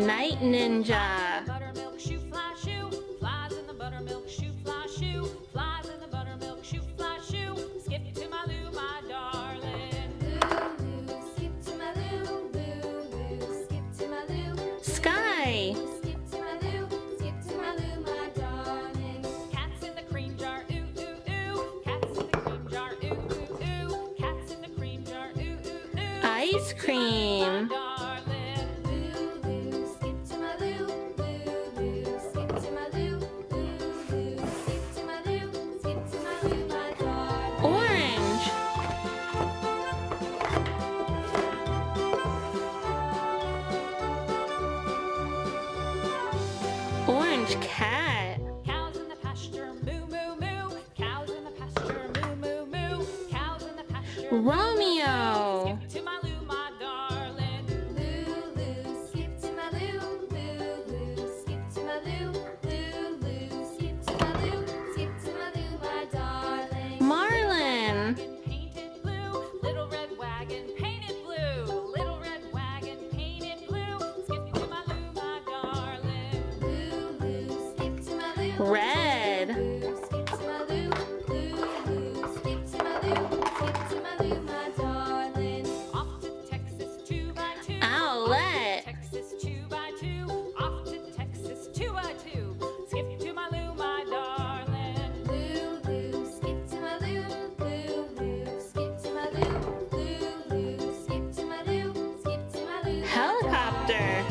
Night Ninja. Buttermilk shoe, fly shoe, flies in the buttermilk shoe, fly shoe, flies in the buttermilk shoe, fly shoe. Skip to my Lou, my darling. Lou, Lou, skip to my Lou, Lou, Lou, skip to my Lou. Sky. Skip to my Lou, skip to my Lou, my darling. Cats in the cream jar, ooh, ooh, ooh. Cats in the cream jar, ooh, ooh, ooh. Cats in the cream jar, ooh, ooh, ooh. Ice cream. Orange. Orange cat. Cows in the pasture, moo, moo, moo. Cows in the pasture, moo, moo, moo. Cows in the pasture. Romeo. Skip to my Lou, my darling. Lou, Lou, skip to my Lou, Lou, Lou, skip to my Lou, Lou, Lou, skip to my Lou, skip to my Lou, my darling. Marlin. Painted blue, little red wagon, painted blue, little red wagon, painted blue. Skip to my Lou, my darling. Lou, Lou, skip to my Lou. Red. Skip to my Lou, Lou, Lou, skip to my Lou, skip to my Lou, my darling. Off to Texas 2x2. Owlet. Texas 2x2. Off to Texas 2x2. Skip to my Lou, my darling. Lou, Lou, skip to my Lou, Lou, Lou, skip to my Lou, Lou, Lou, skip to my Lou, skip to my Lou. Helicopter.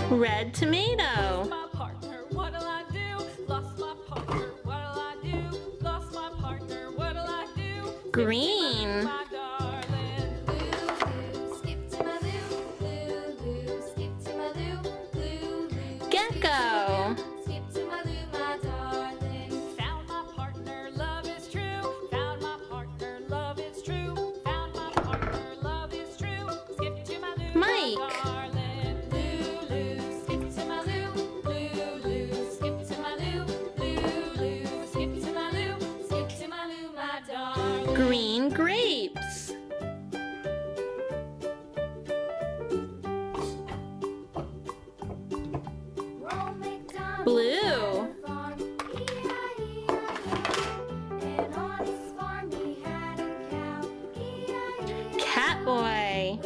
Red tomato. My partner, what'll I do? Lost my partner, what'll I do? Lost my partner, what'll I do? Green. My darling. Lou, Lou, skip to my Lou, Lou, Lou, skip to my Lou, Lou, Lou. Gecko. Skip to my Lou, my darling. Found my partner, love is true. Found my partner, love is true. Found my partner, love is true. Skip to my Lou, Mike. my darling. Lou, Lou, skip to my Lou, Lou, Lou, skip to my Lou, Lou, Lou, skip to my Lou, skip to my Lou, my darling. Green grapes. Blue. Catboy.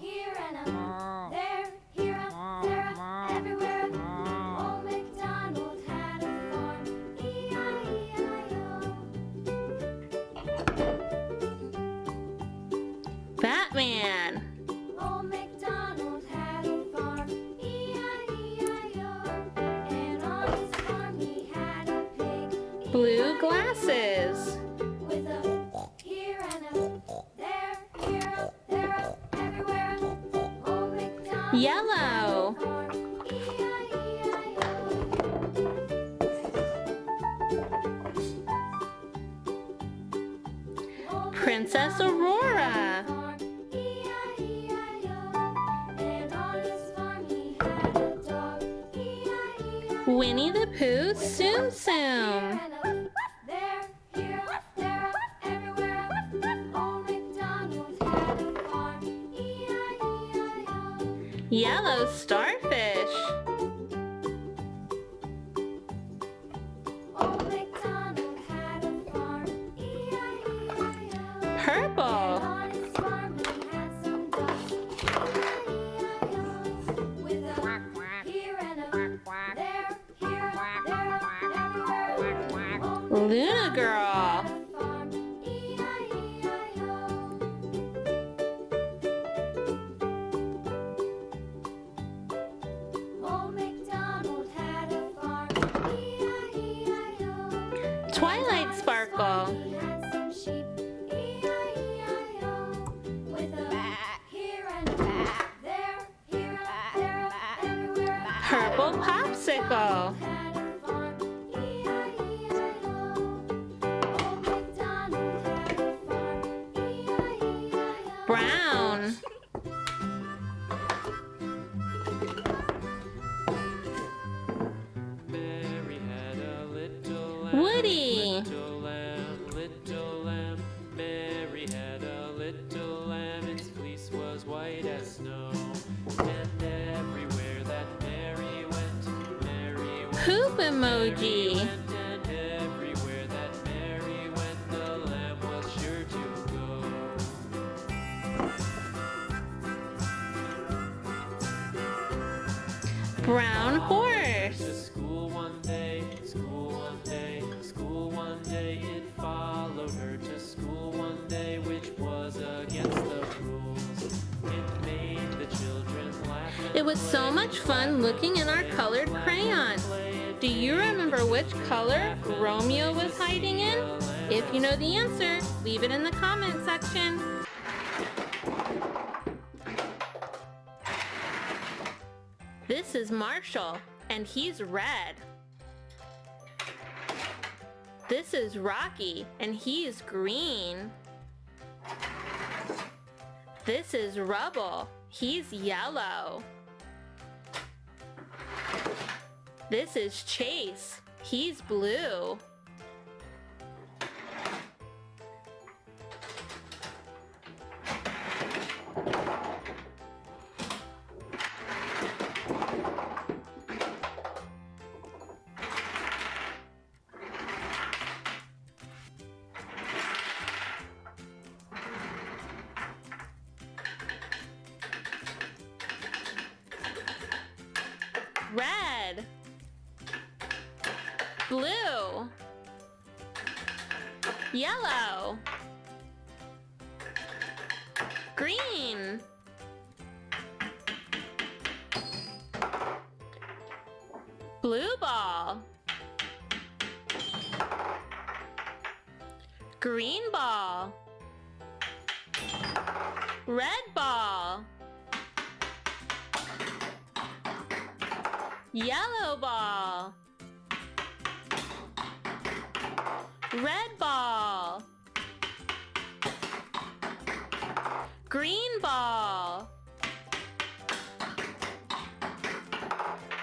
Here and a there, here a there, everywhere. Old MacDonald had a farm. E-I-E-I-O. Batman. Old MacDonald had a farm. E-I-E-I-O. And on his farm he had a pig. Blue glasses. With a here and a there, here a there, everywhere. Old MacDonald Yellow. farm. E-I-E-I-O. Old Princess Aurora. farm. E-I-E-I-O. And on his farm he had a dog. E-I-E-I-O. Winnie the Pooh. Tsum Tsum. There, here, there, everywhere. Old MacDonald had a farm. E-I-E-I-O. Yellow starfish. Old MacDonald had a farm. E-I-E-I-O. Purple. On his farm he had some ducks. E-I-E-I-O. With a here and a there, here, there, everywhere. Old Luna Girl. farm. E-I-E-I-O. Old MacDonald had a farm. E-I-E-I-O. Twilight Sparkle. He had some sheep. E-I-E-I-O. With a here and a there, here, there, everywhere. Purple popsicle. Had a farm. E-I-E-I-O. Old MacDonald had a farm. E-I-E-I-O. Brown. Mary had a little lamb. Woody. Little poop emoji. And everywhere that Mary went, the lamb was sure to go. Brown horse. To school one day, school one day, school one day. It followed her to school one day, which was against the rules. It made the children laugh. It was so much fun looking in our colored crayon. Do you remember which color Romeo was hiding in? If you know the answer, leave it in the comment section. This is Marshall, and he's red. This is Rocky, and he's green. This is Rubble, he's yellow. This is Chase, he's blue. Red, blue, yellow, green, blue ball, green ball, red ball, yellow ball, red ball, green ball,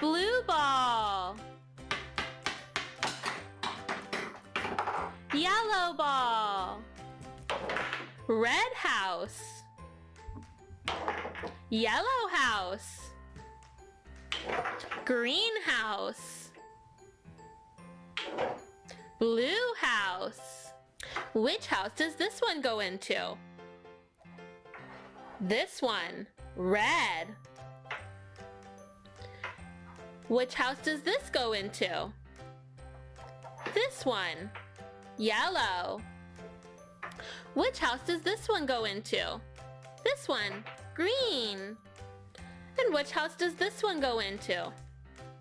blue ball, yellow ball, red house, yellow house, greenhouse, blue house. Which house does this one go into? This one, red. Which house does this go into? This one, yellow. Which house does this one go into? This one, green. And which house does this one go into?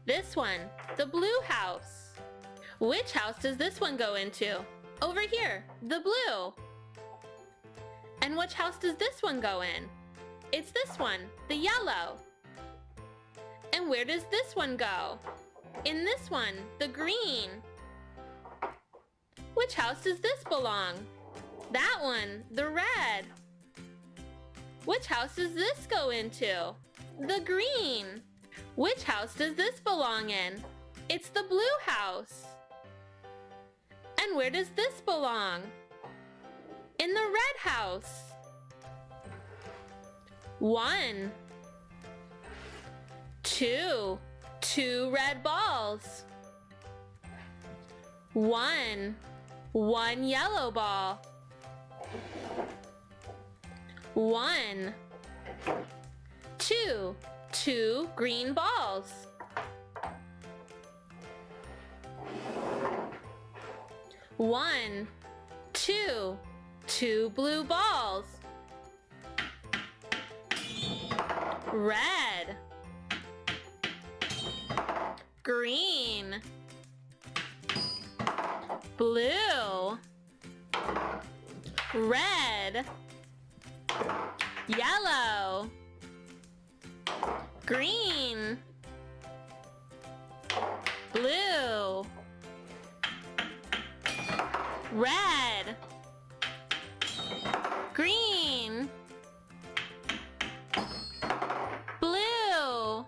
This one, the blue house. Which house does this one go into? Over here, the blue. And which house does this one go in? It's this one, the yellow. And where does this one go? In this one, the green. Which house does this belong? That one, the red. Which house does this go into? The green. Which house does this belong in? It's the blue house. And where does this belong? In the red house. 1, 2, 2 red balls. 1 yellow ball. 1, 2 green balls. 1, 2 blue balls. Red, green, blue, red, yellow, green, blue, red, green, blue,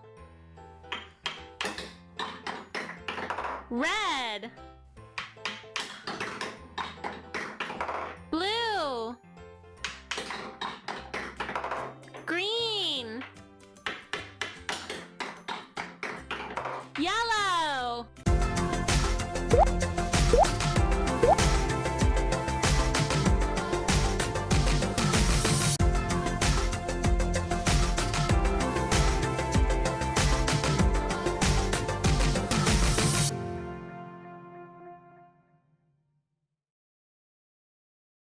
red, blue, green, yellow.